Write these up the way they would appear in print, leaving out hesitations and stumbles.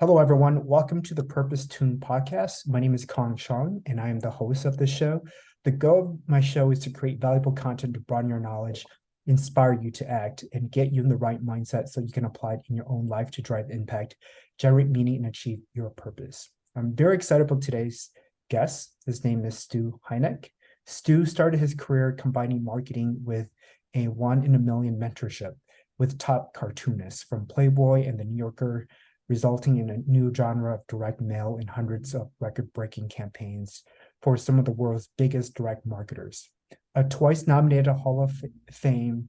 Hello, everyone. Welcome to the Purpose Tune podcast. My name is Kong Shang, and I am the host of this show. The goal of my show is to create valuable content to broaden your knowledge, inspire you to act, and get you in the right mindset so you can apply it in your own life to drive impact, generate meaning, and achieve your purpose. I'm very excited about today's guest. His name is Stu Heinecke. Stu started his career combining marketing with a one-in-a-million mentorship with top cartoonists from Playboy and the New Yorker, resulting in a new genre of direct mail and hundreds of record-breaking campaigns for some of the world's biggest direct marketers. A twice nominated Hall of Fame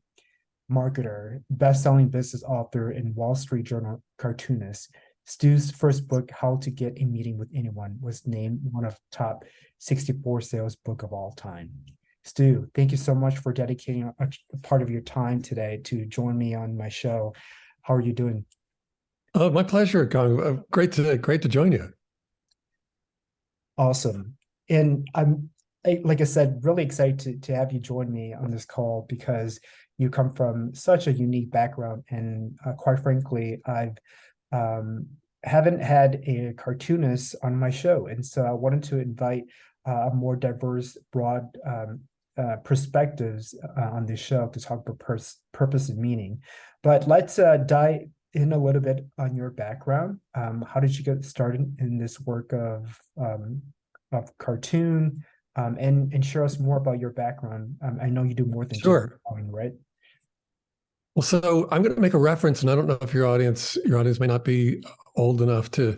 marketer, best-selling business author, and Wall Street Journal cartoonist, Stu's first book, How to Get a Meeting with Anyone, was named one of top 64 sales book of all time. Stu, thank you so much for dedicating a part of your time today to join me on my show. How are you doing? Oh, my pleasure, Kong. Great to join you. Awesome. And like I said, really excited to have you join me on this call because you come from such a unique background. And quite frankly, I've haven't had a cartoonist on my show. And so I wanted to invite a more diverse, broad perspectives on this show to talk about purpose and meaning. But let's dive in a little bit on your background. How did you get started in this work of cartoon? And share us more about your background. I know you do more than Sure. just drawing, right? Well, so I'm going to make a reference, and I don't know if your audience may not be old enough to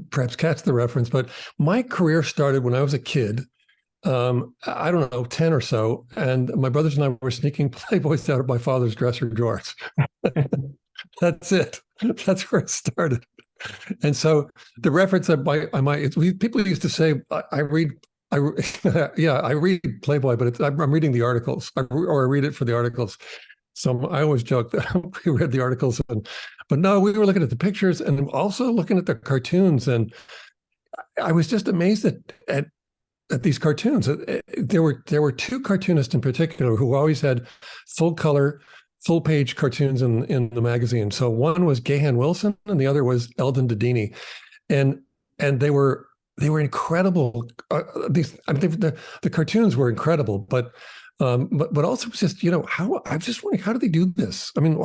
perhaps catch the reference, but my career started when I was a kid. I don't know, 10 or so, and my brothers and I were sneaking Playboys out of my father's dresser drawers. That's it. That's where it started. And so the reference people used to say, I read Playboy, but I'm reading the articles, or I read it for the articles. So I always joke that we read the articles, but no, we were looking at the pictures and also looking at the cartoons. And I was just amazed at these cartoons. There were two cartoonists in particular who always had full color, full page cartoons in the magazine. So one was Gahan Wilson and the other was Eldon Dedini, and they were incredible. The cartoons were incredible, but also just how I'm just wondering, how do they do this? I mean,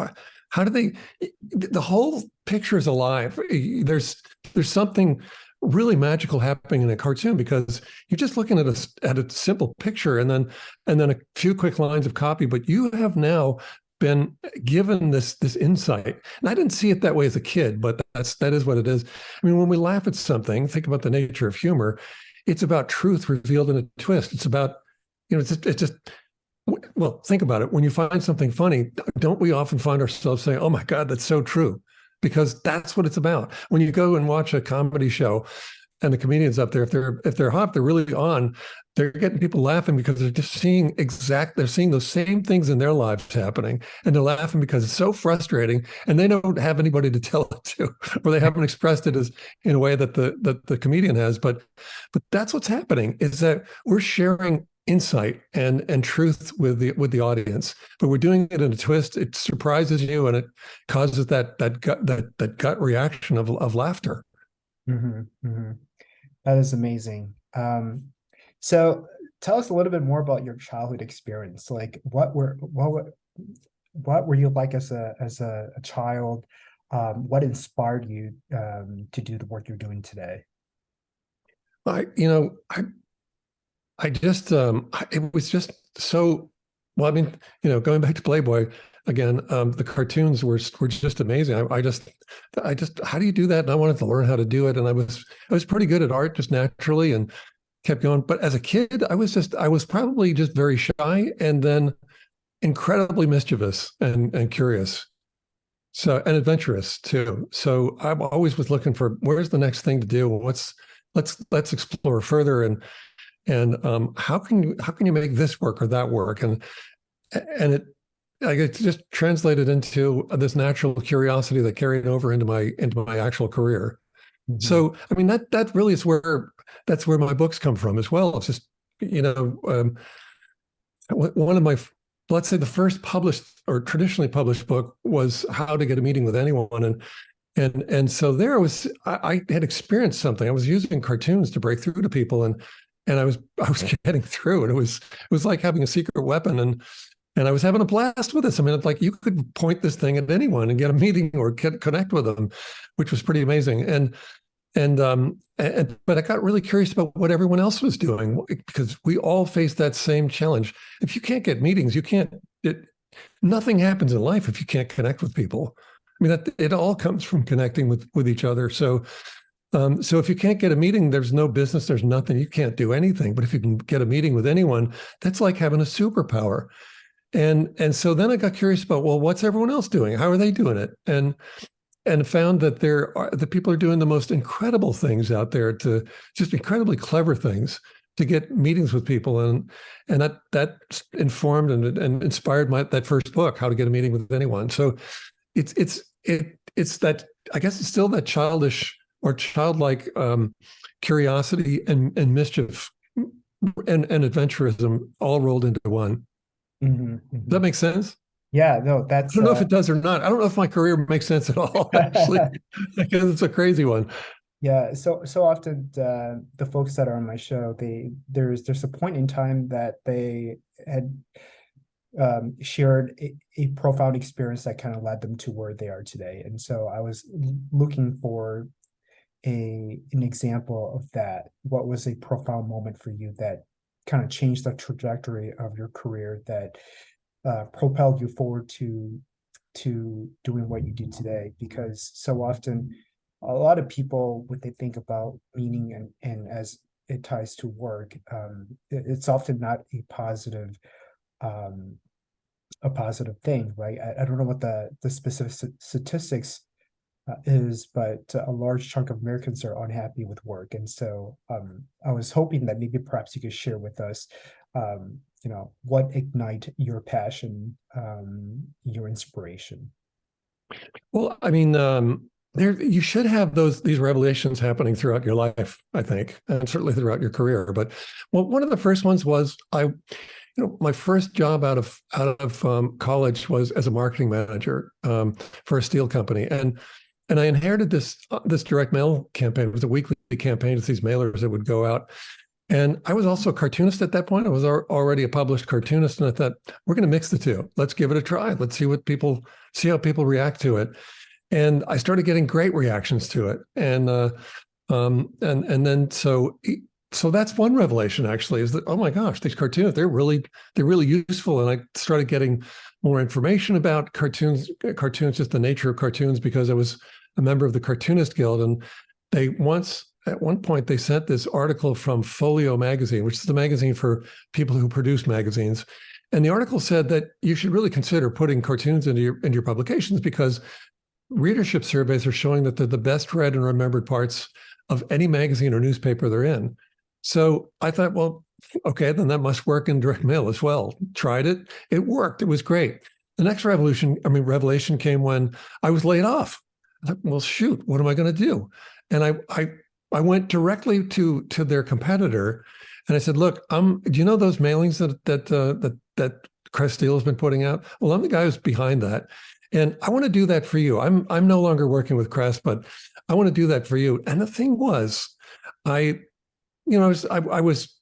how do they? The whole picture is alive. There's something really magical happening in a cartoon because you're just looking at a simple picture and then a few quick lines of copy, but you have now been given this insight. And I didn't see it that way as a kid, but that is what it is. I mean, when we laugh at something, think about the nature of humor. It's about truth revealed in a twist. It's about, it's just well, think about it. When you find something funny, don't we often find ourselves saying, "Oh my God, that's so true," because that's what it's about. When you go and watch a comedy show, and the comedians up there, if they're hot, they're really on. They're getting people laughing because they're just they're seeing those same things in their lives happening, and they're laughing because it's so frustrating, and they don't have anybody to tell it to, or they haven't expressed it as in a way that the comedian has. But that's what's happening, is that we're sharing insight and truth with the audience, but we're doing it in a twist. It surprises you, and it causes that gut reaction of laughter. Mm-hmm, mm-hmm. That is amazing. So tell us a little bit more about your childhood experience. Like what were you like as a child? What inspired you to do the work you're doing today? I just it was just so well. I mean, going back to Playboy again, the cartoons were just amazing. I just how do you do that? And I wanted to learn how to do it, and I was pretty good at art just naturally, and kept going. But as a kid, I was probably just very shy, and then incredibly mischievous and curious. So, and adventurous too. So I always was looking for, where's the next thing to do? Let's explore further, and how can you make this work or that work? And it just translated into this natural curiosity that carried over into my actual career. Mm-hmm. So, I mean, that really is that's where my books come from as well. It's just, one of my, let's say the first published or traditionally published book was How to Get a Meeting with Anyone. And so there was, I had experienced something. I was using cartoons to break through to people, and I was getting through, and it was like having a secret weapon, and I was having a blast with this. I mean, it's like you could point this thing at anyone and get a meeting or connect with them, which was pretty amazing. But I got really curious about what everyone else was doing, because we all face that same challenge. If you can't get meetings, nothing happens in life if you can't connect with people. I mean, it all comes from connecting with each other. So if you can't get a meeting, there's no business, there's nothing, you can't do anything. But if you can get a meeting with anyone, that's like having a superpower. And so then I got curious about, well, what's everyone else doing? How are they doing it? And found that the people are doing the most incredible things out there, to just incredibly clever things to get meetings with people. And that informed and inspired that first book, How to Get a Meeting with Anyone. So it's that, I guess it's still that childish or childlike curiosity and mischief and adventurism all rolled into one. Mm-hmm, Does mm-hmm. that make sense? Yeah, no, I that's don't know if it does or not. I don't know if my career makes sense at all, actually, because it's a crazy one. yeah. So often the folks that are on my show, there's a point in time that they had shared a profound experience that kind of led them to where they are today. And so I was looking for an example of that. What was a profound moment for you that kind of changed the trajectory of your career, that propelled you forward to doing what you do today? Because so often a lot of people, when they think about meaning and as it ties to work, it's often not um, a positive thing, right? I don't know what the specific statistics is, but a large chunk of Americans are unhappy with work. And so I was hoping that maybe perhaps you could share with us, what ignite your passion, your inspiration. Well, I mean, you should have these revelations happening throughout your life, I think, and certainly throughout your career. But one of the first ones was my first job out of college was as a marketing manager for a steel company, and I inherited this direct mail campaign. It was a weekly campaign with these mailers that would go out. And I was also a cartoonist at that point. I was already a published cartoonist, and I thought, we're going to mix the two. Let's give it a try. Let's see how people react to it. And I started getting great reactions to it. And then so that's one revelation, actually, is that, oh my gosh, these cartoons, they're really useful. And I started getting more information about cartoons, just the nature of cartoons, because I was a member of the Cartoonist Guild. And at one point, they sent this article from Folio magazine, which is the magazine for people who produce magazines. And the article said that you should really consider putting cartoons into your publications, because readership surveys are showing that they're the best read and remembered parts of any magazine or newspaper they're in. So I thought, well, okay, then that must work in direct mail as well. Tried it. It worked. It was great. The next revelation came when I was laid off. I thought, well, shoot, what am I going to do? And I went directly to their competitor, and I said, "Look, do you know those mailings that Crest Steel has been putting out? Well, I'm the guy who's behind that, and I want to do that for you. I'm no longer working with Crest, but I want to do that for you." And the thing was, I was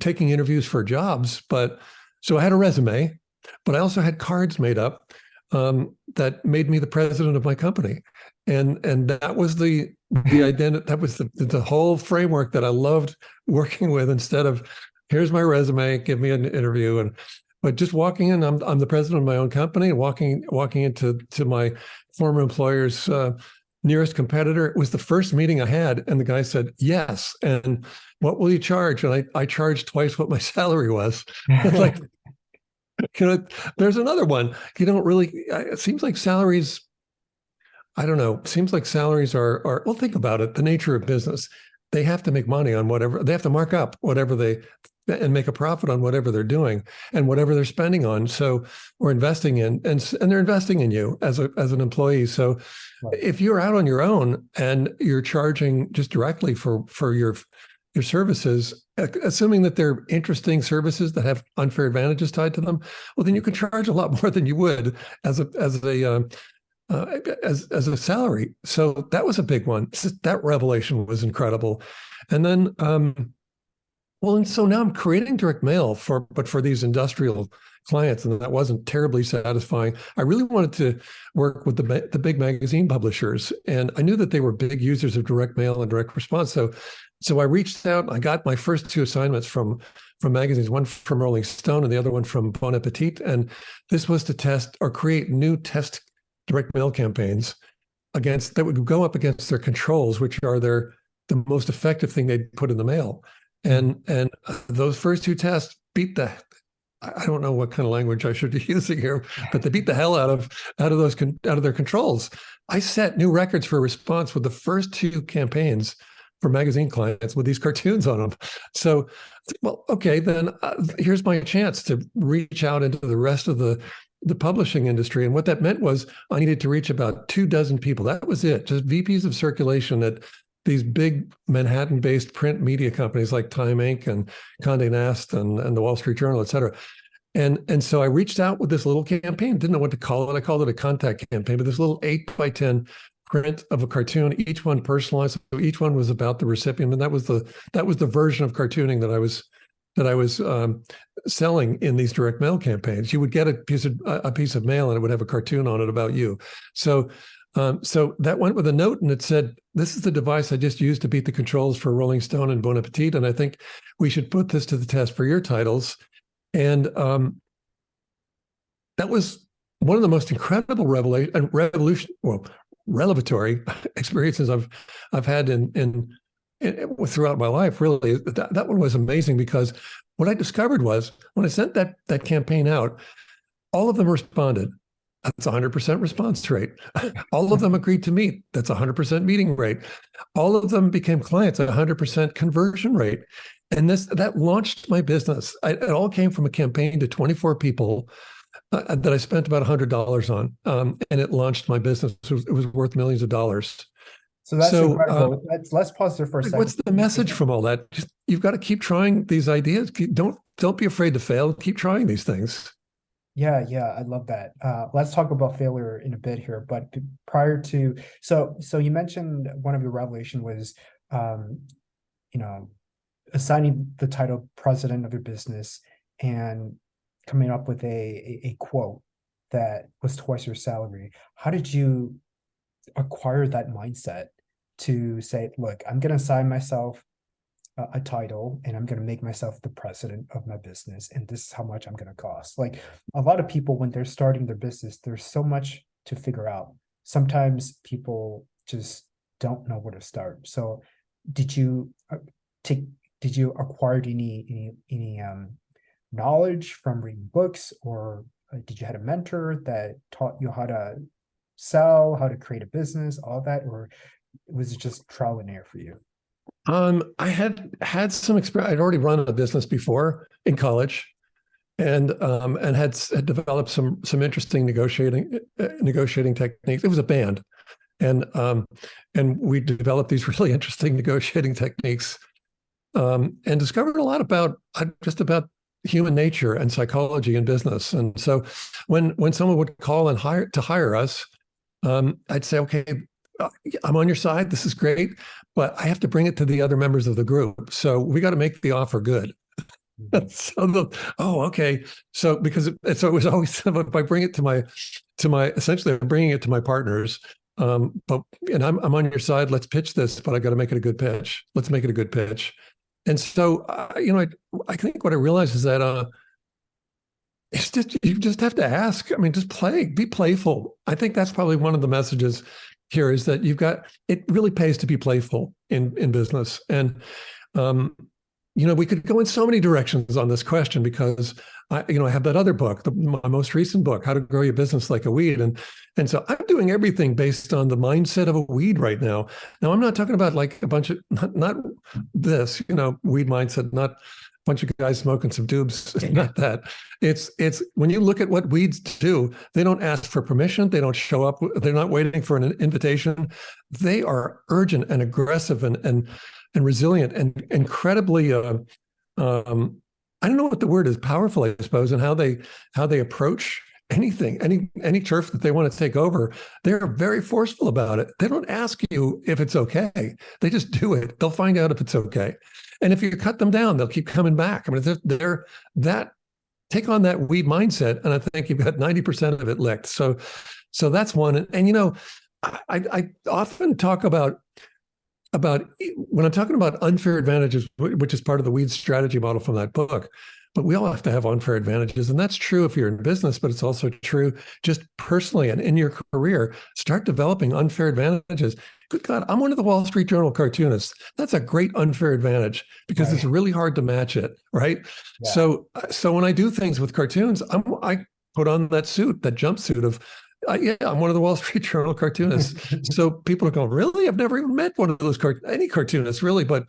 taking interviews for jobs, so I had a resume, but I also had cards made up that made me the president of my company. And that was the identity, that was the whole framework that I loved working with, instead of, here's my resume, give me an interview. But just walking in, I'm the president of my own company, and walking into my former employer's nearest competitor. It was the first meeting I had, and the guy said, yes. And what will you charge? And I charged twice what my salary was. Like, there's another one. You don't really, it seems like salaries, I don't know. It seems like salaries are, well, think about it. The nature of business, they have to make money on whatever, they have to mark up whatever and make a profit on whatever they're doing and whatever they're spending on. So, or investing in, and they're investing in you as an employee. So Right. If you're out on your own and you're charging just directly for your services, assuming that they're interesting services that have unfair advantages tied to them, well, then you can charge a lot more than you would as a as a salary. So that was a big one. That revelation was incredible. And then, well, and so now I'm creating direct mail but for these industrial clients, and that wasn't terribly satisfying. I really wanted to work with the big magazine publishers, and I knew that they were big users of direct mail and direct response. So I reached out. I got my first two assignments from magazines, one from Rolling Stone and the other one from Bon Appetit. And this was to test or create new test direct mail campaigns that would go up against their controls, which are the most effective thing they'd put in the mail. And those first two tests beat I don't know what kind of language I should be using here, but they beat the hell out of their controls. I set new records for response with the first two campaigns for magazine clients with these cartoons on them. So, well, okay, then here's my chance to reach out into the rest of the publishing industry. And what that meant was I needed to reach about 24 people. That was it, just VPs of circulation at these big Manhattan-based print media companies like Time Inc. and Condé Nast and the Wall Street Journal, et cetera. And so I reached out with this little campaign, didn't know what to call it. I called it a contact campaign, but this little 8x10 print of a cartoon, each one personalized. So each one was about the recipient. And that was the version of cartooning that I was selling in these direct mail campaigns. You would get a piece of mail and it would have a cartoon on it about you. So that went with a note, and it said, "This is the device I just used to beat the controls for Rolling Stone and Bon Appetit, and I think we should put this to the test for your titles." And that was one of the most incredible revelatory experiences I've had in throughout my life. Really, that one was amazing, because what I discovered was when I sent that campaign out, all of them responded. That's 100% response rate. All of them agreed to meet. That's 100% meeting rate. All of them became clients at 100% conversion rate. And that launched my business. It all came from a campaign to 24 people that I spent about $100 on. And it launched my business. It was worth millions of dollars. So that's incredible. Let's pause there for a second. What's the message from all that? You've got to keep trying these ideas. Don't be afraid to fail. Keep trying these things. Yeah, I love that. Let's talk about failure in a bit here, but prior to so you mentioned one of your revelation was assigning the title president of your business and coming up with a quote that was twice your salary. How did you acquire that mindset to say, look, I'm going to assign myself a title and I'm going to make myself the president of my business, and this is how much I'm going to cost? Like, a lot of people, when they're starting their business, there's so much to figure out. Sometimes people just don't know where to start. So did you acquire any knowledge from reading books, or did you have a mentor that taught you how to sell, how to create a business, all that, or was it just trial and error for you? I had some experience. I'd already run a business before in college, and had developed some interesting negotiating techniques. It was a band, and we developed these really interesting negotiating techniques, and discovered a lot about human nature and psychology in business. And so when someone would call and hire us, I'd say, okay, I'm on your side. This is great, but I have to bring it to the other members of the group. So we got to make the offer good. Okay. So it was always, if I bring it to my essentially I'm bringing it to my partners. I'm on your side. Let's pitch this, but I got to make it a good pitch. Let's make it a good pitch. And so, I think what I realized is that you just have to ask. I mean, just be playful. I think that's probably one of the messages here, is that it really pays to be playful in business. And, we could go in so many directions on this question, because I have that other book, my most recent book, How to Grow Your Business Like a Weed. And so I'm doing everything based on the mindset of a weed right now. Now, I'm not talking about like a bunch of, not this, weed mindset, not a bunch of guys smoking some doobs, not that. It's when you look at what weeds do, they don't ask for permission. They don't show up. They're not waiting for an invitation. They are urgent and aggressive and resilient and incredibly, I don't know what the word is, powerful, I suppose, and how they approach anything, any turf that they want to take over, they're very forceful about it. They don't ask you if it's okay. They just do it. They'll find out if it's okay. And if you cut them down, they'll keep coming back. I mean, they're that take on that weed mindset, and I think you've got 90% of it licked. So that's one. And I often talk about when I'm talking about unfair advantages, which is part of the weed strategy model from that book. But we all have to have unfair advantages. And that's true if you're in business, but it's also true just personally and in your career. Start developing unfair advantages. Good God, I'm one of the Wall Street Journal cartoonists. That's a great unfair advantage because it's really hard to match it, right? Yeah. So when I do things with cartoons, I put on that suit, that jumpsuit of, yeah, I'm one of the Wall Street Journal cartoonists. So people are going, really? I've never even met one of those any cartoonists, really, but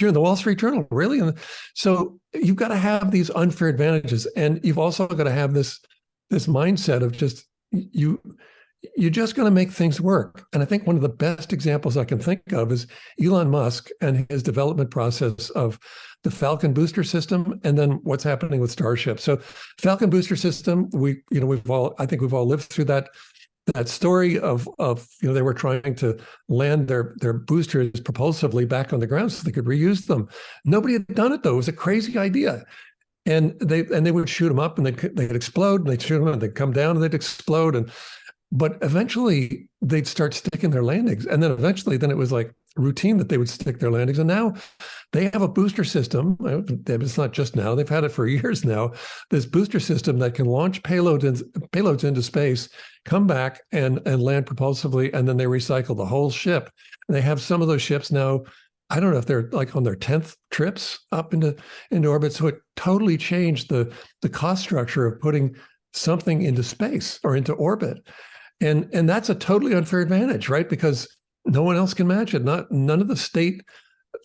you're in the Wall Street Journal, really? And so you've got to have these unfair advantages, and you've also got to have this mindset of just you're just going to make things work. And I think one of the best examples I can think of is Elon Musk and his development process of the Falcon booster system, and then what's happening with Starship. So Falcon booster system, I think we've all lived through that story of they were trying to land their boosters propulsively back on the ground so they could reuse them. Nobody had done it though. It was a crazy idea. And they would shoot them up and they'd explode, and they'd shoot them and they'd come down and they'd explode. But eventually they'd start sticking their landings. And then eventually it was like routine that they would stick their landings. And now they have a booster system. It's not just now, they've had it for years now. This booster system that can launch payloads into space, come back and land propulsively, and then they recycle the whole ship. And they have some of those ships now, I don't know if they're like on their 10th trips up into orbit. So it totally changed the cost structure of putting something into space or into orbit. And that's a totally unfair advantage, right? Because no one else can match it. None of the state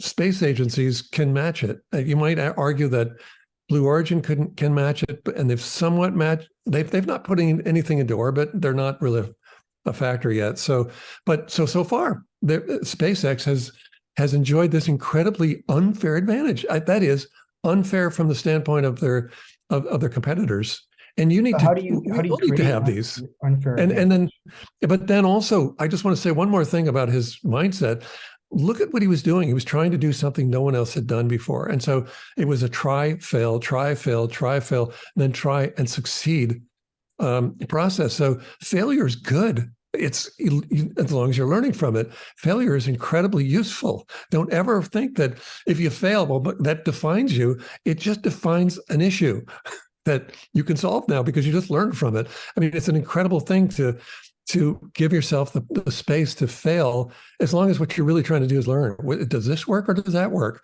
space agencies can match it. You might argue that Blue Origin can match it, and they've somewhat matched. They've not putting anything into orbit. They're not really a factor yet. So far, SpaceX has enjoyed this incredibly unfair advantage. That is unfair from the standpoint of their competitors. And you need to have these unfair but then also, I just want to say one more thing about his mindset. Look at what he was doing. He was trying to do something no one else had done before. And so it was a try, fail, and then try and succeed process. So failure is good. It's as long as you're learning from it. Failure is incredibly useful. Don't ever think that if you fail, well, that defines you. It just defines an issue that you can solve now because you just learned from it. I mean, it's an incredible thing to give yourself the space to fail, as long as what you're really trying to do is learn. Does this work or does that work?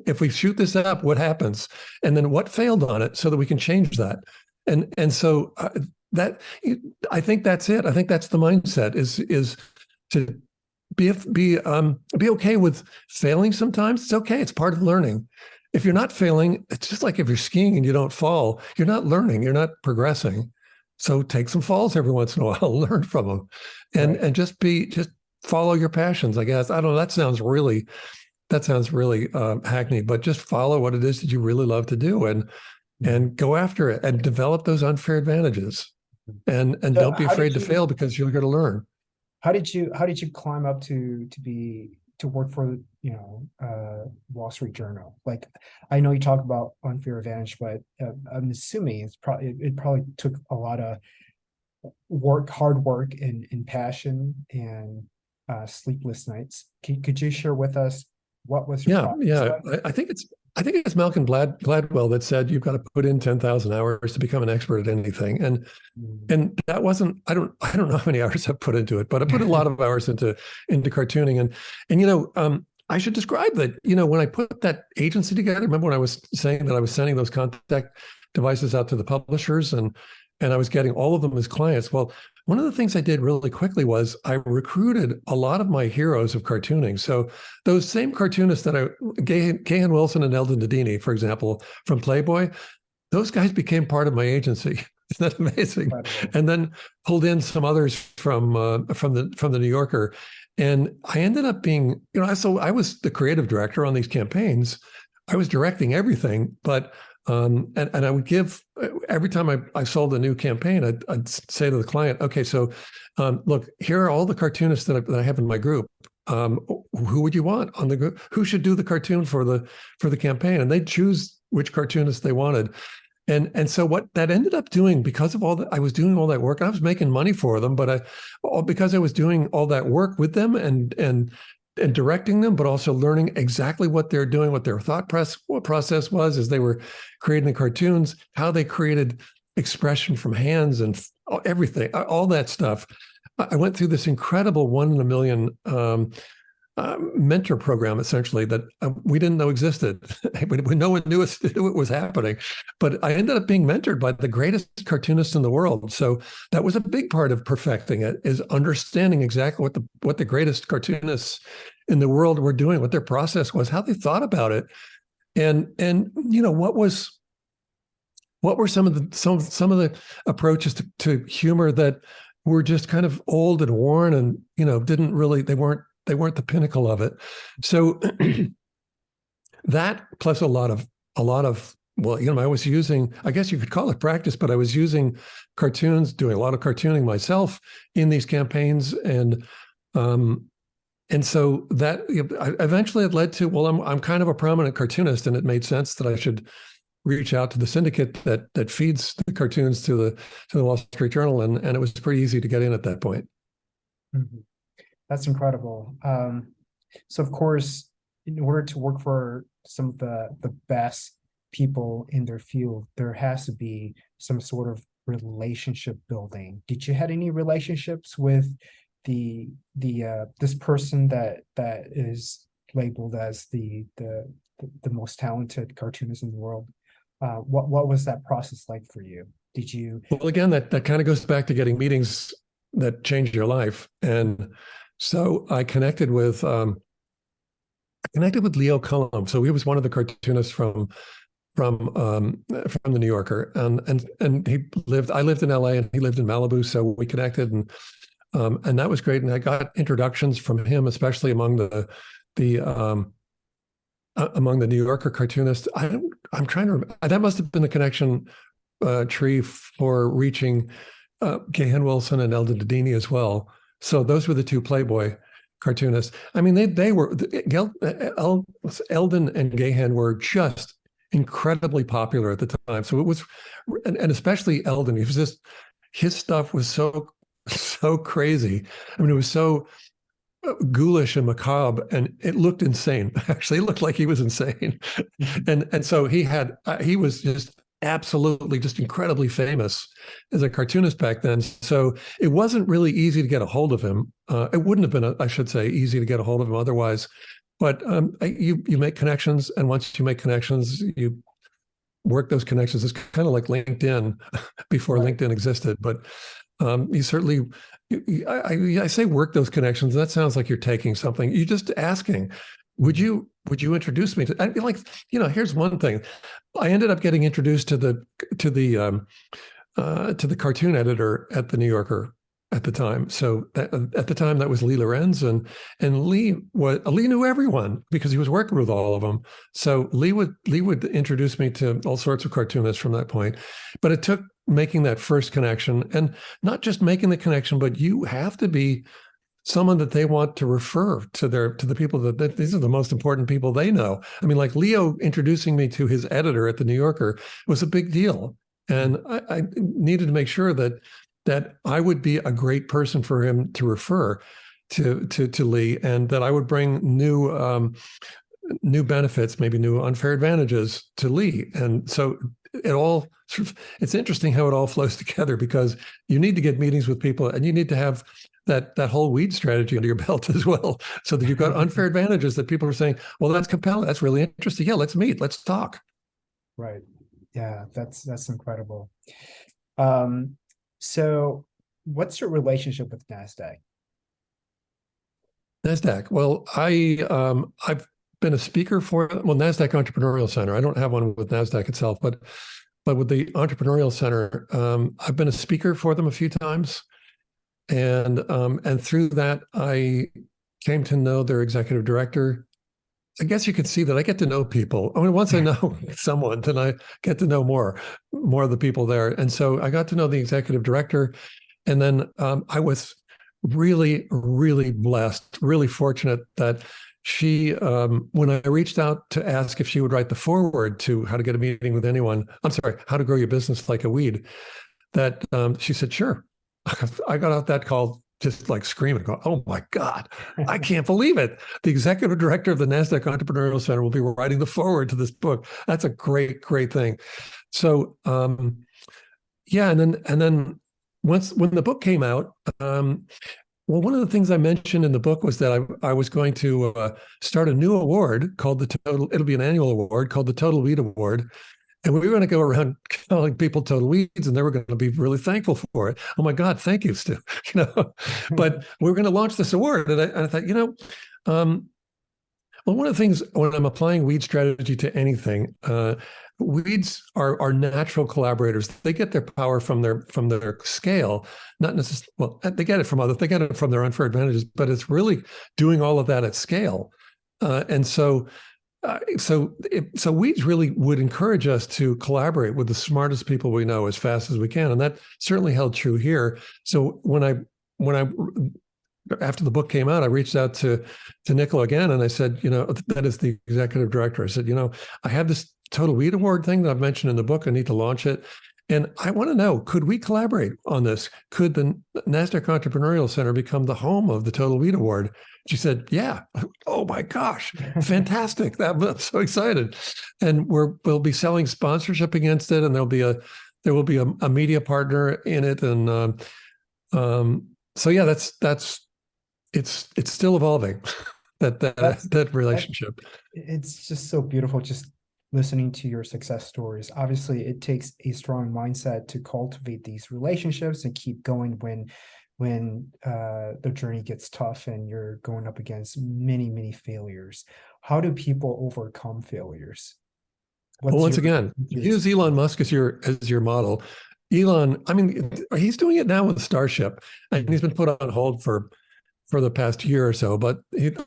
If we shoot this up, what happens? And then what failed on it so that we can change that. And so that, I think that's it. I think that's the mindset is to be okay with failing sometimes. It's okay. It's part of learning. If you're not failing, it's just like if you're skiing and you don't fall, you're not learning, you're not progressing. So take some falls every once in a while, learn from them, and just follow your passions, I guess. I don't know, that sounds really hackneyed, but just follow what it is that you really love to do and go after it and develop those unfair advantages. And don't be afraid to fail because you're going to learn. How did you climb up to work for Wall Street Journal? Like, I know you talk about unfair advantage, but I'm assuming it probably took a lot of hard work and passion and sleepless nights. Could you share with us what was your process? I think it's Malcolm Gladwell that said you've got to put in 10,000 hours to become an expert at anything. And that wasn't, I don't know how many hours I've put into it, but I put a lot of hours into cartooning. And I should describe that, when I put that agency together, remember when I was saying that I was sending those contact devices out to the publishers and I was getting all of them as clients. Well, one of the things I did really quickly was I recruited a lot of my heroes of cartooning. So those same cartoonists that Gahan Wilson and Eldon Dedini, for example, from Playboy, those guys became part of my agency. Isn't that amazing? And then pulled in some others from the New Yorker. And I ended up being, so I was the creative director on these campaigns. I was directing everything, but And I would give, every time I sold a new campaign, I'd say to the client, okay, so look, here are all the cartoonists that I have in my group. Who would you want on the group? Who should do the cartoon for the campaign? And they'd choose which cartoonist they wanted. And so what that ended up doing, because of all that, I was doing all that work, I was making money for them, but because I was doing all that work with them and directing them, but also learning exactly what they're doing, what their process was as they were creating the cartoons, how they created expression from hands and everything, all that stuff. I went through this incredible 1 in a million mentor program, essentially, that we didn't know existed. No one knew it was happening. But I ended up being mentored by the greatest cartoonists in the world. So that was a big part of perfecting it, is understanding exactly what the greatest cartoonists in the world were doing, what their process was, how they thought about it, and what were some of the approaches to humor that were just kind of old and worn, and didn't really, they weren't the pinnacle of it. So that, plus a lot of well, I was using, I guess you could call it practice, but I was using cartoons, doing a lot of cartooning myself in these campaigns, and so that eventually it led to, well, I'm kind of a prominent cartoonist, and it made sense that I should reach out to the syndicate that feeds the cartoons to the Wall Street Journal, and it was pretty easy to get in at that point. Mm-hmm. That's incredible. So of course, in order to work for some of the best people in their field, there has to be some sort of relationship building. Did you have any relationships with this person that is labeled as the most talented cartoonist in the world? What was that process like for you? Did you? Well, again, that kind of goes back to getting meetings that changed your life. And so I connected with Leo Cullum. So he was one of the cartoonists from the New Yorker, and I lived in LA and he lived in Malibu. So we connected, and that was great. And I got introductions from him, especially among the New Yorker cartoonists. I'm trying to, that must have been the connection tree for reaching Gahan Wilson and Eldon Dedini as well. So those were the two Playboy cartoonists. I mean, they were, Eldon and Gahan were just incredibly popular at the time. So it was, and especially Eldon, it was just, his stuff was so crazy. I mean, it was so ghoulish and macabre, and it looked insane. Actually, it looked like he was insane. And so he was just absolutely just incredibly famous as a cartoonist back then. So it wasn't really easy to get a hold of him. It wouldn't have been, I should say, easy to get a hold of him otherwise. But you make connections, and once you make connections, you work those connections. It's kind of like LinkedIn before Right. LinkedIn existed. But you certainly, I say work those connections. That sounds like you're taking something. You're just asking, would you introduce me to? I mean, like, here's one thing. I ended up getting introduced to the cartoon editor at the New Yorker at the time. So at the time, that was Lee Lorenz, and Lee knew everyone because he was working with all of them. So Lee would introduce me to all sorts of cartoonists from that point. But it took making that first connection, and not just making the connection, but you have to be someone that they want to refer to the people that these are the most important people they know. I mean, like Leo introducing me to his editor at the New Yorker was a big deal. And I needed to make sure that I would be a great person for him to refer to Lee, and that I would bring new benefits, maybe new unfair advantages to Lee. And so it all it's interesting how it all flows together, because you need to get meetings with people, and you need to have that whole weed strategy under your belt as well, so that you've got unfair advantages that people are saying, well, that's compelling, that's really interesting. Yeah, let's meet, let's talk. Right. Yeah, that's incredible. So what's your relationship with Nasdaq? Nasdaq. Well, I've been a speaker for Nasdaq Entrepreneurial Center. I don't have one with Nasdaq itself, but with the Entrepreneurial Center, I've been a speaker for them a few times, and through that I came to know their executive director, I guess you could see that I get to know people. I mean, once I know someone, then I get to know more of the people there. And so I got to know the executive director, and then I was really, really blessed, really fortunate that she, when I reached out to ask if she would write the foreword to How to Get a Meeting with Anyone, I'm sorry, How to Grow Your Business Like a Weed, that she said, sure. I got out that call just like screaming, going, oh my God, I can't believe it. The executive director of the Nasdaq Entrepreneurial Center will be writing the foreword to this book. That's a great, great thing. So yeah, and then when the book came out, well, one of the things I mentioned in the book was that I was going to start a new award called the Total. It'll be an annual award called the Total Weed Award, and we were going to go around calling people total weeds, and they were going to be really thankful for it. Oh my God, thank you, Stu. But we were going to launch this award, and I thought, well, one of the things when I'm applying weed strategy to anything, weeds are natural collaborators. They get their power from their scale, not necessarily. Well, they get it from others. They get it from their unfair advantages, but it's really doing all of that at scale, and so. So weeds really would encourage us to collaborate with the smartest people we know as fast as we can, and that certainly held true here. So when I after the book came out, I reached out to Nicola again, and I said, that is the executive director. I said, I have this Total Weed Award thing that I've mentioned in the book. I need to launch it. And I want to know, could we collaborate on this? Could the Nasdaq Entrepreneurial Center become the home of the Total Weed Award? She said, yeah. Oh my gosh, fantastic. I'm so excited. And we'll be selling sponsorship against it, and there will be a media partner in it. And so yeah, it's still evolving, that relationship. It's just so beautiful just listening to your success stories. Obviously, it takes a strong mindset to cultivate these relationships and keep going when the journey gets tough and you're going up against many failures. How do people overcome failures? Well, once again, use Elon Musk as your model. Elon, I mean, he's doing it now with Starship, and he's been put on hold for the past year or so. But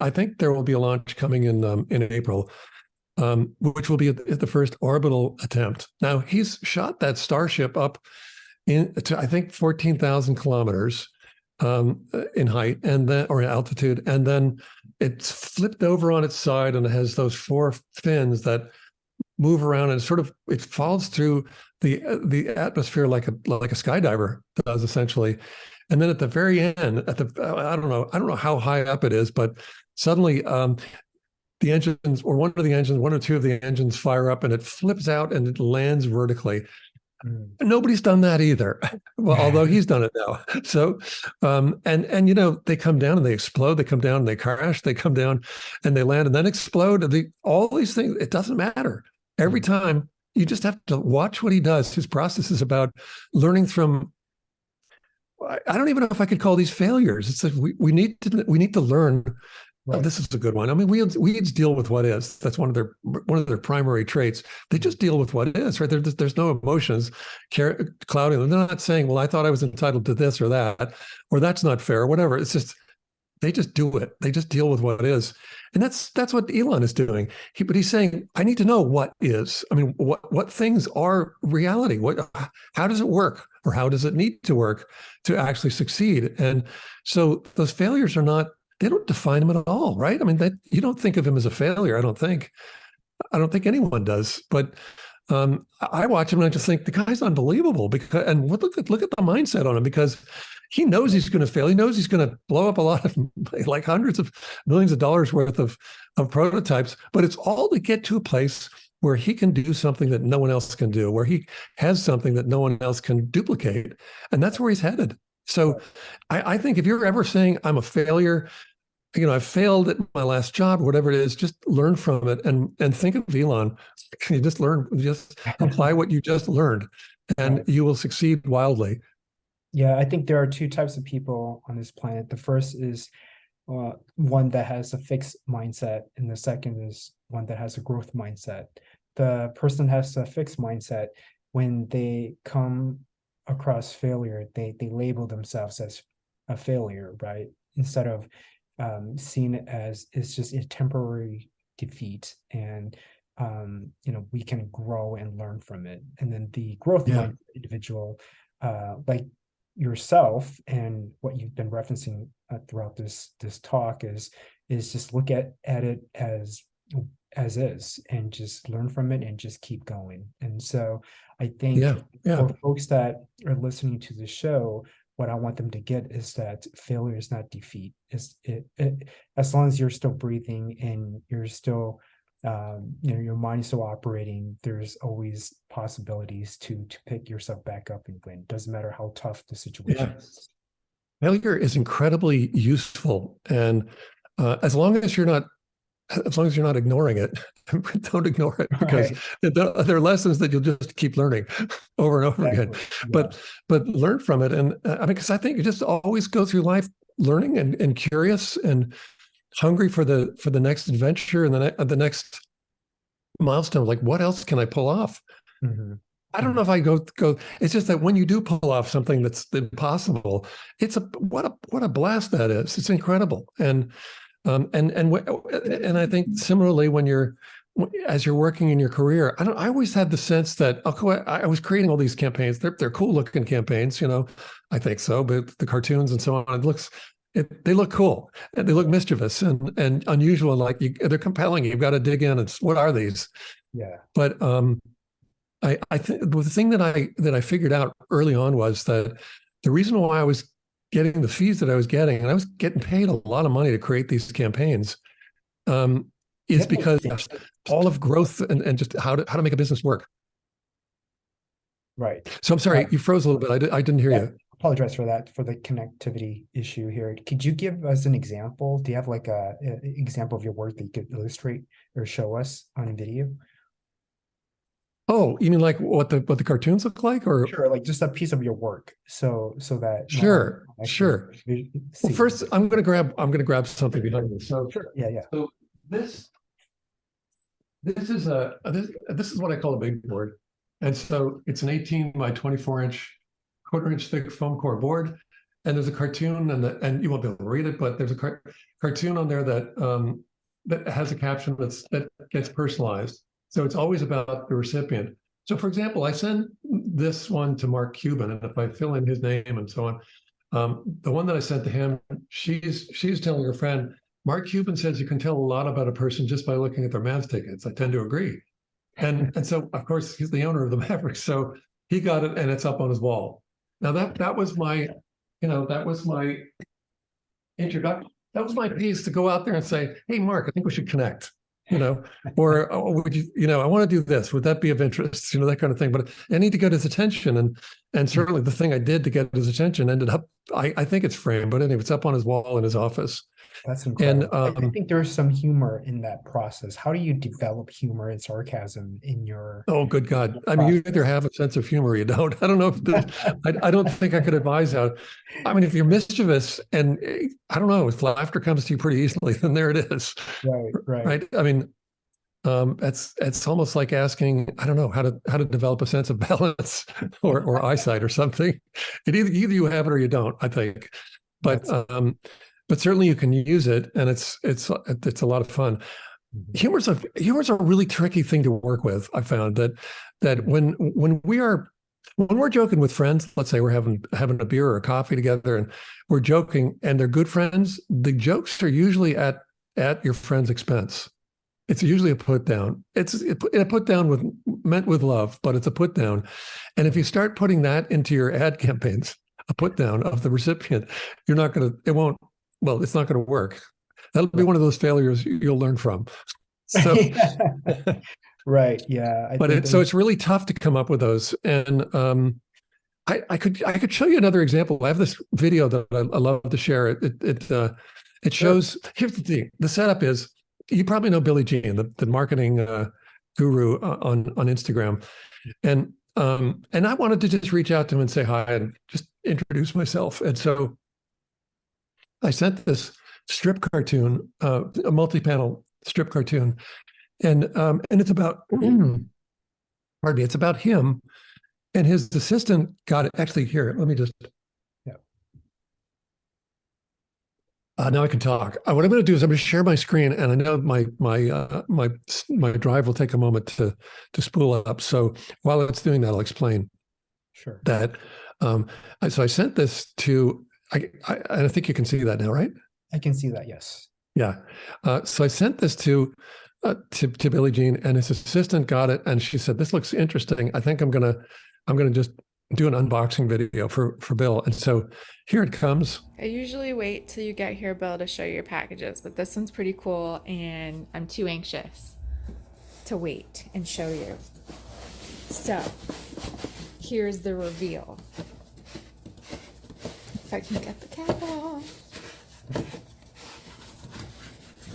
I think there will be a launch coming in April, which will be the first orbital attempt. Now, he's shot that Starship up to I think 14,000 kilometers in height, and then or in altitude, and then it's flipped over on its side, and it has those four fins that move around, and it falls through the atmosphere like a skydiver does, essentially. And then at the very end, I don't know how high up it is, but suddenly the engines, or one or two of the engines fire up, and it flips out and it lands vertically. Nobody's done that either. Well, although he's done it now. So, and they come down and they explode. They come down and they crash. They come down and they land and then explode. All these things, it doesn't matter. Every time, you just have to watch what he does. His process is about learning from. I don't even know if I could call these failures. It's like we need to learn. Right. Oh, this is a good one. I mean, weeds deal with what is. That's one of their primary traits. They just deal with what is, right? There's no emotions clouding them. They're not saying, well, I thought I was entitled to this or that, or that's not fair, or whatever. It's just, they just do it. They just deal with what is. And that's what Elon is doing. But he's saying, I need to know what is. I mean, what things are reality? How does it work? Or how does it need to work to actually succeed? And so those failures they don't define him at all, right? I mean, you don't think of him as a failure. I don't think anyone does. But I watch him and I just think the guy's unbelievable. And look at the mindset on him, because he knows he's going to fail. He knows he's going to blow up a lot of, like, hundreds of millions of dollars worth of prototypes. But it's all to get to a place where he can do something that no one else can do, where he has something that no one else can duplicate. And that's where he's headed. So I think if you're ever saying I'm a failure, I failed at my last job, whatever it is, just learn from it and think of Elon. You just apply what you just learned, and you will succeed wildly. Yeah, I think there are two types of people on this planet. The first is one that has a fixed mindset, and the second is one that has a growth mindset. The person that has a fixed mindset, when they come across failure, they label themselves as a failure, right? Instead of seeing it as it's just a temporary defeat, and we can grow and learn from it. And then the growth Yeah. minded individual, like yourself, and what you've been referencing throughout this talk is just look at it as is, and just learn from it and just keep going. And so I think for folks that are listening to the show, what I want them to get is that failure is not defeat. As long as you're still breathing and you're still, your mind is still operating, there's always possibilities to pick yourself back up and win. Doesn't matter how tough the situation is. Failure is incredibly useful, and as long as you're not ignoring it, don't ignore it, because there are lessons that you'll just keep learning over and over again. Yeah. But learn from it, and because I think you just always go through life learning and curious and hungry for the next adventure and the next milestone. Like, what else can I pull off? Mm-hmm. I don't know if I go. It's just that when you do pull off something that's impossible, what a blast that is. It's incredible. And I think similarly, as you're working in your career, I always had the sense that I was creating all these campaigns. They're cool looking campaigns, I think so, but the cartoons and so on, they look cool and they look mischievous and unusual. Like they're compelling. You've got to dig in and what are these? Yeah. But I think the thing that I figured out early on was that the reason why I was getting the fees that I was getting, and I was getting paid a lot of money to create these campaigns, is because all of growth and just how to make a business work. Right. So I'm sorry, you froze a little bit. I didn't hear you. Apologize for that, for the connectivity issue here. Could you give us an example? Do you have like a example of your work that you could illustrate or show us on video? Oh, you mean like what the cartoons look like, or sure, like just a piece of your work, so that sure. Well, first I'm going to grab something behind me. So sure, yeah. So this is what I call a big board, and so it's an 18 by 24 inch, quarter-inch thick foam core board, and there's a cartoon, and you won't be able to read it, but there's a cartoon on there that has a caption that gets personalized. So it's always about the recipient. So for example, I send this one to Mark Cuban, and if I fill in his name and so on, the one that I sent to him, she's telling her friend, Mark Cuban says you can tell a lot about a person just by looking at their Mavs tickets. I tend to agree. And so of course he's the owner of the Mavericks, so he got it and it's up on his wall. Now that was my introduction. That was my piece to go out there and say, hey, Mark, I think we should connect. Or would you, I want to do this. Would that be of interest? That kind of thing. But I need to get his attention. And certainly the thing I did to get his attention ended up, I think it's framed, but anyway, it's up on his wall in his office. That's incredible. And I think there's some humor in that process. How do you develop humor and sarcasm in your? Oh, good God. I mean, you either have a sense of humor or you don't. I don't know if I don't think I could advise how. I mean, if you're mischievous and I don't know, if laughter comes to you pretty easily, then there it is. Right. I mean, it's almost like asking, I don't know, how to develop a sense of balance or eyesight or something. Either you have it or you don't, I think. But certainly you can use it, and it's a lot of fun. Humor's a really tricky thing to work with. I found that when we're joking with friends, let's say we're having a beer or a coffee together, and we're joking, and they're good friends, the jokes are usually at your friend's expense. It's usually a put down. It's a put down meant with love, but it's a put down. And if you start putting that into your ad campaigns, a put down of the recipient, it's not going to work. That'll be one of those failures you'll learn from. So, right. Yeah. So it's really tough to come up with those. And I could show you another example. I have this video that I love to share. It shows, here's the thing. The setup is, you probably know Billie Jean, the marketing guru on Instagram. And I wanted to just reach out to him and say hi and just introduce myself. And so I sent this strip cartoon, a multi-panel strip cartoon, and it's about, pardon me, it's about him and his assistant got it. Actually, here, let me just. Yeah. Now I can talk. What I'm going to do is I'm going to share my screen, and I know my drive will take a moment to spool up. So while it's doing that, I'll explain Sure. that. So I sent this to. I think you can see that now, right? I can see that. Yes. Yeah. So I sent this to Billie Jean, and his assistant got it, and she said, "This looks interesting. I think I'm gonna just do an unboxing video for Bill." And so here it comes. I usually wait till you get here, Bill, to show you your packages, but this one's pretty cool, and I'm too anxious to wait and show you. So, here's the reveal. If I can get the cap off.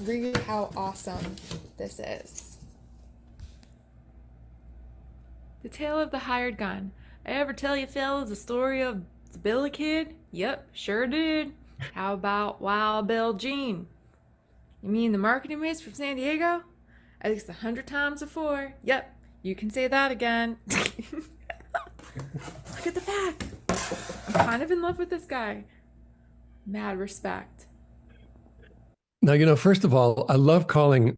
Read how awesome this is. The Tale of the Hired Gun. I ever tell you fellas the story of the Billy Kid? Yep, sure did. How about Wild Bill Jean? You mean the marketing miss from San Diego? At least 100 times before. Yep, you can say that again. Look at the back. I'm kind of in love with this guy. Mad respect. Now, first of all, I love calling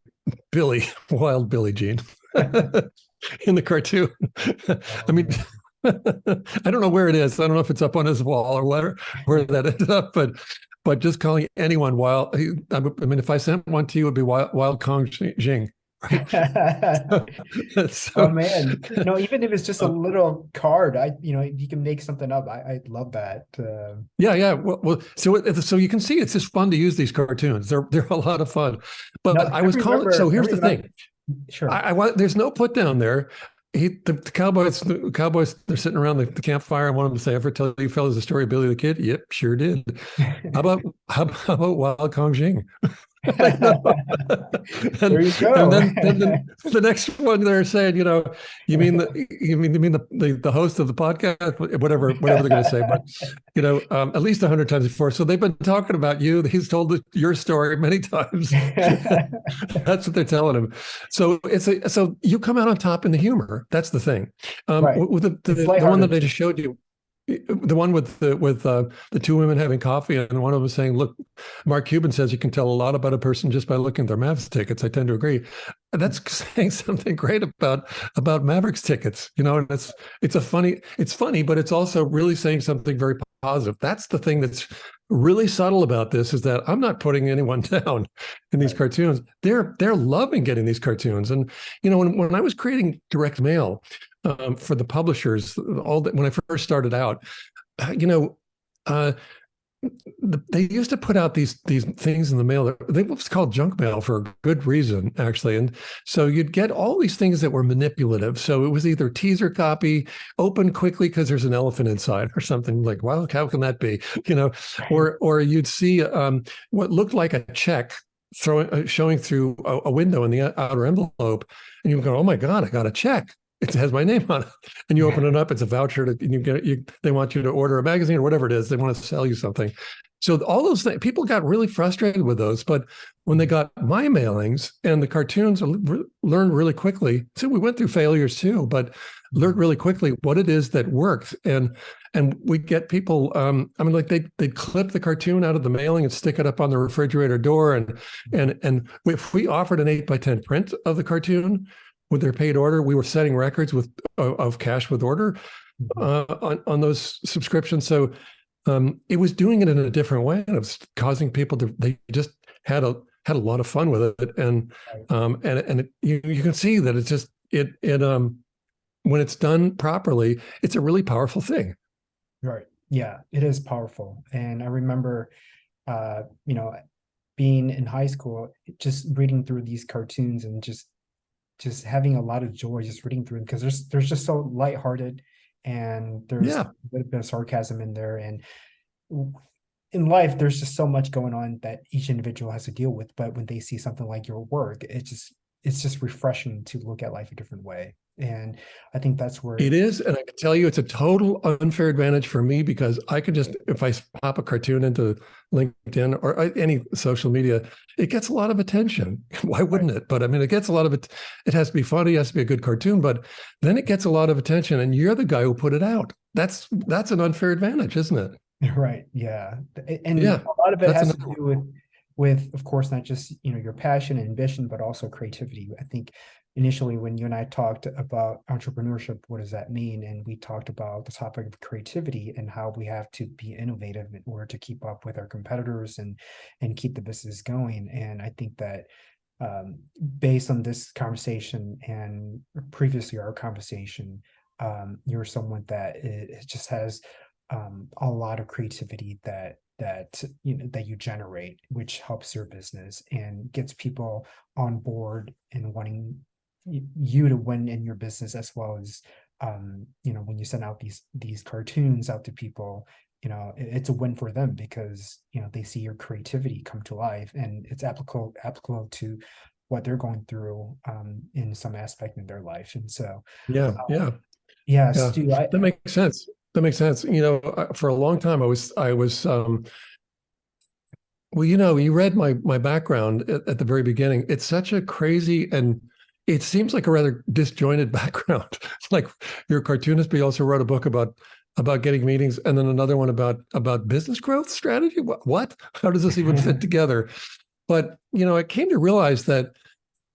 Billy Wild Billie Jean in the cartoon. I mean, I don't know where it is. I don't know if it's up on his wall or where that ended up, but just calling anyone Wild. I mean, if I sent one to you, it would be Wild Kong Jing. Oh man, no, even if it's just a little card, you can make something up. I love that. Yeah. Well, so you can see it's just fun to use these cartoons. They're a lot of fun. But No, I was calling. So here's the thing. Sure. There's no put down there. The cowboys, they're sitting around the campfire. I want them to say, "Ever tell you fellas the story of Billy the Kid?" Yep, sure did. How about Wild Kong Jing? There you go. And then the next one they're saying, you mean the host of the podcast, whatever they're going to say, but at least 100 times before. So they've been talking about you. He's told your story many times. That's what they're telling him. So so you come out on top in the humor. That's the thing. Right. With the one that I just showed you. The one with the two women having coffee, and one of them saying, "Look, Mark Cuban says you can tell a lot about a person just by looking at their Mavs tickets." I tend to agree. And that's saying something great about Mavericks tickets, and it's funny, but it's also really saying something very positive. That's the thing that's really subtle about this, is that I'm not putting anyone down in these cartoons. They're loving getting these cartoons, and when I was creating direct mail. For the publishers, when I first started out, they used to put out these things in the mail. They was called junk mail for a good reason, actually. And so you'd get all these things that were manipulative. So it was either teaser copy, open quickly because there's an elephant inside, or something like, well, how can that be? Or you'd see what looked like a check showing through a window in the outer envelope, and you go, "Oh my God, I got a check. It has my name on it." And you open it up, it's a voucher and they want you to order a magazine or whatever it is. They want to sell you something. So all those things, people got really frustrated with those. But when they got my mailings and the cartoons, learned really quickly. So we went through failures too, but learned really quickly what it is that works. And we get people, they'd clip the cartoon out of the mailing and stick it up on the refrigerator door. And if we offered an 8x10 print of the cartoon, with their paid order, we were setting records of cash with order on those subscriptions. So it was doing it in a different way, and it was causing people they just had a lot of fun with it. And you can see that it's just when it's done properly, it's a really powerful thing. Right. Yeah, it is powerful. And I remember, being in high school, just reading through these cartoons and just having a lot of joy just reading through them, because there's just so lighthearted, and there's a little bit of sarcasm in there. And in life, there's just so much going on that each individual has to deal with. But when they see something like your work, it's just refreshing to look at life a different way. And I think that's where it is. And I can tell you, it's a total unfair advantage for me, because I could just, if I pop a cartoon into LinkedIn or any social media, it gets a lot of attention. Why wouldn't it? But I mean, it gets a lot of it. It has to be funny. It has to be a good cartoon, but then it gets a lot of attention, and you're the guy who put it out. That's an unfair advantage, isn't it? Right. Yeah. And Yeah, a lot of it that's has to another one. do with, of course, not just, your passion and ambition, but also creativity. I think initially when you and I talked about entrepreneurship, what does that mean? And we talked about the topic of creativity and how we have to be innovative in order to keep up with our competitors and keep the business going. And I think that um, based on this conversation and previously our conversation, you're someone that it just has a lot of creativity that you generate, which helps your business and gets people on board and wanting you to win in your business, as well as when you send out these cartoons out to people, it's a win for them because they see your creativity come to life and it's applicable to what they're going through in some aspect in their life. And so Yeah, yeah, yeah, yeah. Stu, That makes sense. That makes sense. For a long time, well, you read my background at the very beginning. It's such a crazy, and it seems like a rather disjointed background. Like you're a cartoonist, but you also wrote a book about getting meetings, and then another one about business growth strategy. What? How does this even fit together? But I came to realize that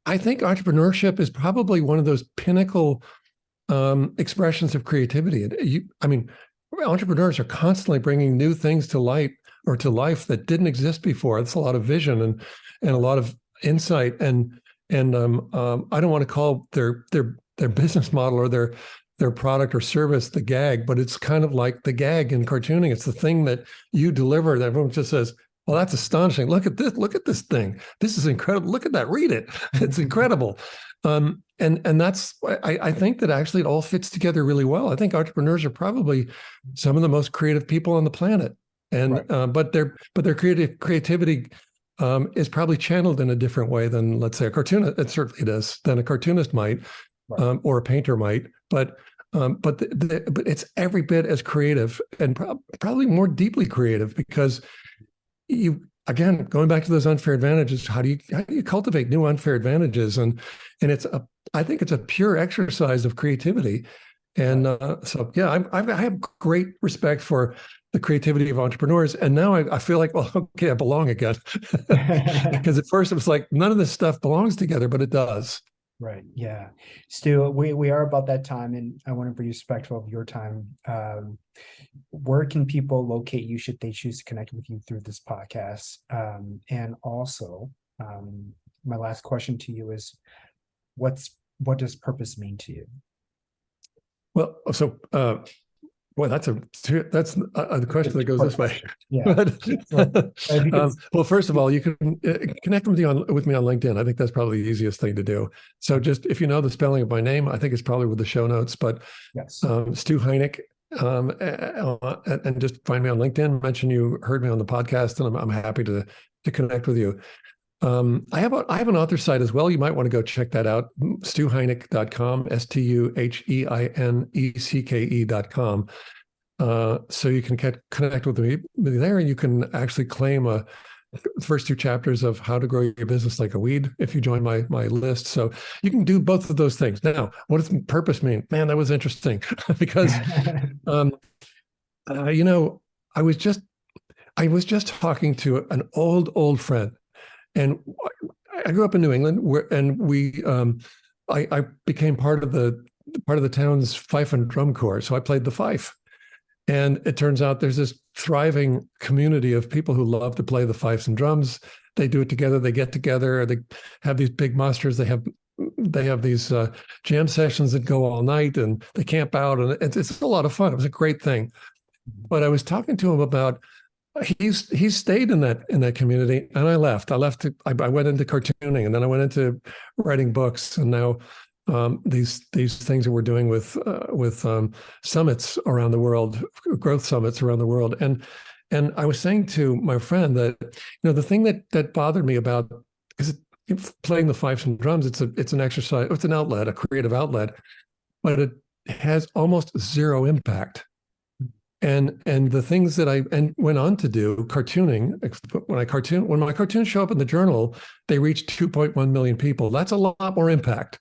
I think entrepreneurship is probably one of those pinnacle expressions of creativity. I mean, entrepreneurs are constantly bringing new things to light or to life that didn't exist before. It's a lot of vision and a lot of insight. And I don't want to call their business model or their product or service the gag, but it's kind of like the gag in cartooning. It's the thing that you deliver that everyone just says, well, that's astonishing. Look at this. Look at this thing. This is incredible. Look at that. Read it. It's incredible. And that's I think that actually it all fits together really well. I think entrepreneurs are probably some of the most creative people on the planet, and Right. but their creativity is probably channeled in a different way than, let's say, a cartoonist. It certainly does than a cartoonist might, Right. or a painter might. But it's every bit as creative and probably more deeply creative because again, going back to those unfair advantages, how do you cultivate new unfair advantages? And I think it's a pure exercise of creativity. And so, yeah, I have great respect for the creativity of entrepreneurs. And now I feel like, well, okay, I belong again. Because at first it was like, none of this stuff belongs together, but it does. Right. Yeah. Stu, we are about that time, and I want to be respectful of your time. Where can people locate you should they choose to connect with you through this podcast? And also, my last question to you is, what does purpose mean to you? Well, so boy, that's a question that goes this way. Yeah. Well, first of all, you can connect with me on LinkedIn. I think that's probably the easiest thing to do. So just if you know the spelling of my name, I think it's probably with the show notes. But yes, Stu Heinecke, and just find me on LinkedIn. Mention you heard me on the podcast, and I'm happy to connect with you. I have an author site as well. You might want to go check that out. StuHeinecke.com, StuHeinecke.com. So you can connect with me there, and you can actually claim the first 2 chapters of How to Grow Your Business Like a Weed if you join my list. So you can do both of those things. Now, what does purpose mean? Man, that was interesting because, I was just talking to an old friend. And I grew up in New England, I became part of the town's fife and drum corps. So I played the fife, and it turns out there's this thriving community of people who love to play the fifes and drums. They do it together. They get together. They have these big musters. They have these jam sessions that go all night, and they camp out, and it's a lot of fun. It was a great thing. But I was talking to him about. He's stayed in that community, and I left. I went into cartooning, and then I went into writing books, and now these things that we're doing with summits around the world, growth summits around the world, and I was saying to my friend that the thing that bothered me about is playing the fifes and drums. It's an exercise. It's an outlet, a creative outlet, but it has almost zero impact. And the things that I went on to do, cartooning, when my cartoons show up in the journal, they reach 2.1 million people. That's a lot more impact,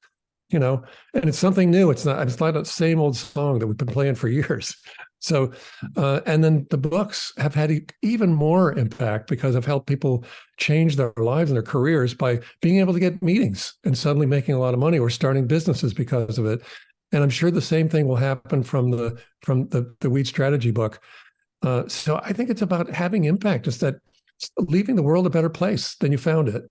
and it's something new. It's not the same old song that we've been playing for years. So, and then the books have had even more impact because I've helped people change their lives and their careers by being able to get meetings and suddenly making a lot of money or starting businesses because of it. And I'm sure the same thing will happen from the Wheat Strategy book. So I think it's about having impact. It's that leaving the world a better place than you found it.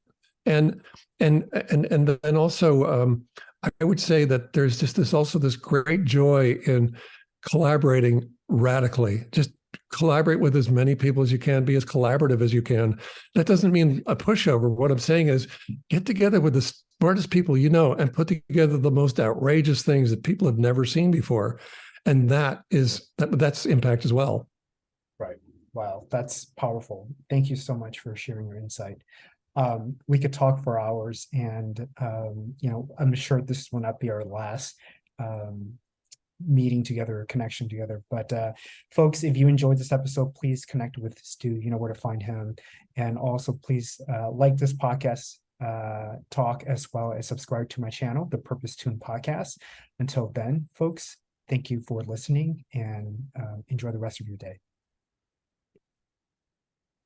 And then also, I would say that there's just this great joy in collaborating radically. Just collaborate with as many people as you can, be as collaborative as you can. That doesn't mean a pushover. What I'm saying is get together with the smartest people you know and put together the most outrageous things that people have never seen before. And that's impact as well. Right. Wow, that's powerful. Thank you so much for sharing your insight. We could talk for hours, and I'm sure this will not be our last meeting together or connection together. But folks, if you enjoyed this episode, please connect with Stu. You know where to find him. And also please like this podcast talk, as well as subscribe to my channel, the Purpose Tune Podcast. Until then, folks, thank you for listening, and enjoy the rest of your day.